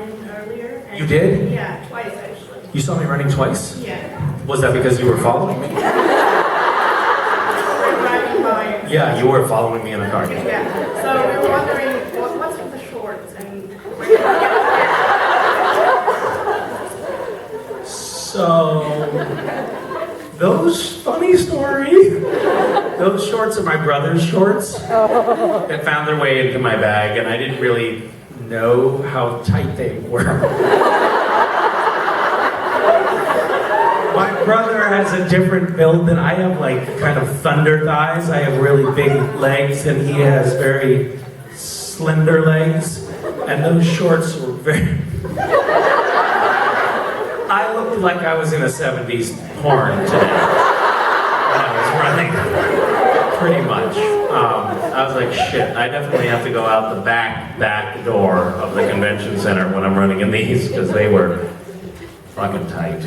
running earlier. And You did? Yeah, twice actually. You saw me running twice? Yeah. Was that because you were following me? We're driving by. Yeah, you were following me in a car. Yeah. So we were wondering what's with the shorts and So, those funny story. Those shorts are my brother's shorts that found their way into my bag, and I didn't really know how tight they were. My brother has a different build than I have, like kind of thunder thighs. I have really big legs, and he has very slender legs, and those shorts were very... I looked like I was in a 70s porn today when I was running, pretty much. I was like, shit, I definitely have to go out the back door of the convention center when I'm running in these, because they were fucking tight.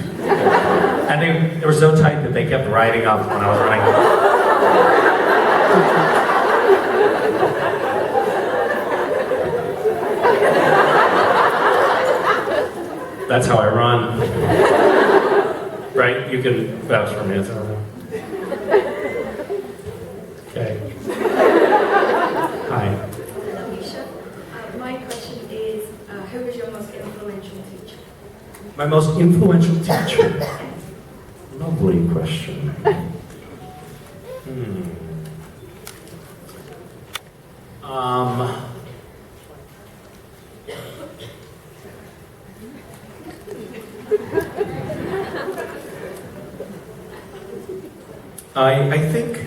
And they were so tight that they kept riding up when I was running. That's how I run. Right? You can vouch for me. It's all right. Okay. Hi. Hello, Misha. My question is, who was your most influential teacher? My most influential teacher? Lovely question. I think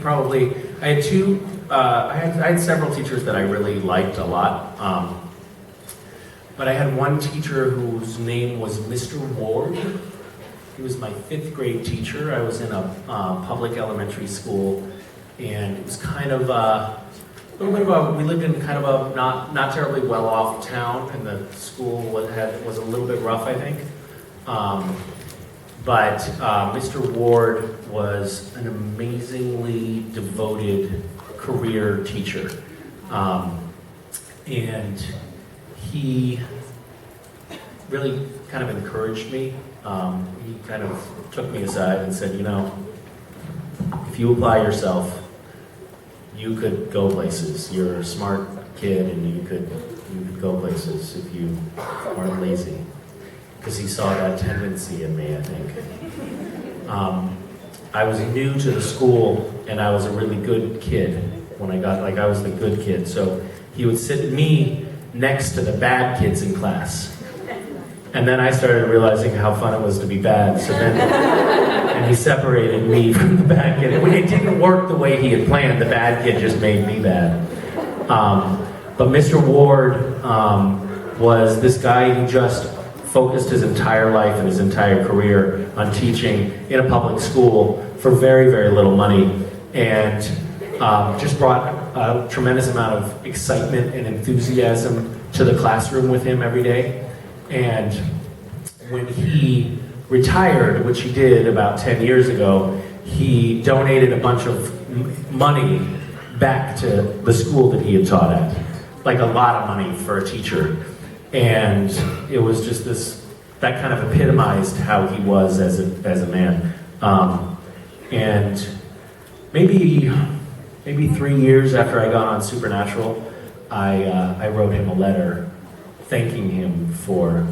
probably I had two. I had several teachers that I really liked a lot, but I had one teacher whose name was Mr. Ward. He was my 5th grade teacher. I was in a public elementary school, and it was kind of a little bit of a. We lived in kind of a not terribly well off town, and the school was a little bit rough, I think. But Mr. Ward was an amazingly devoted career teacher. And he really kind of encouraged me. He kind of took me aside and said, you know, if you apply yourself, you could go places. You're a smart kid and you could go places if you aren't lazy. Because he saw that tendency in me, I think. I was new to the school, and I was a really good kid when I was the good kid. So he would sit me next to the bad kids in class. And then I started realizing how fun it was to be bad. So then, and he separated me from the bad kid. It didn't work the way he had planned. The bad kid just made me bad. But Mr. Ward was this guy who just focused his entire life and his entire career on teaching in a public school for very, very little money, and just brought a tremendous amount of excitement and enthusiasm to the classroom with him every day. And when he retired, which he did about 10 years ago, he donated a bunch of money back to the school that he had taught at, like a lot of money for a teacher. And it was just that kind of epitomized how he was as a man. And maybe 3 years after I got on Supernatural, I wrote him a letter thanking him for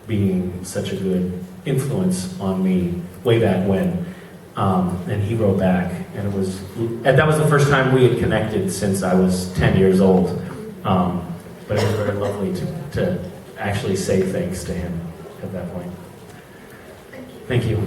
being such a good influence on me way back when. And he wrote back, and that was the first time we had connected since I was 10 years old. But it was very lovely to actually say thanks to him at that point. Thank you.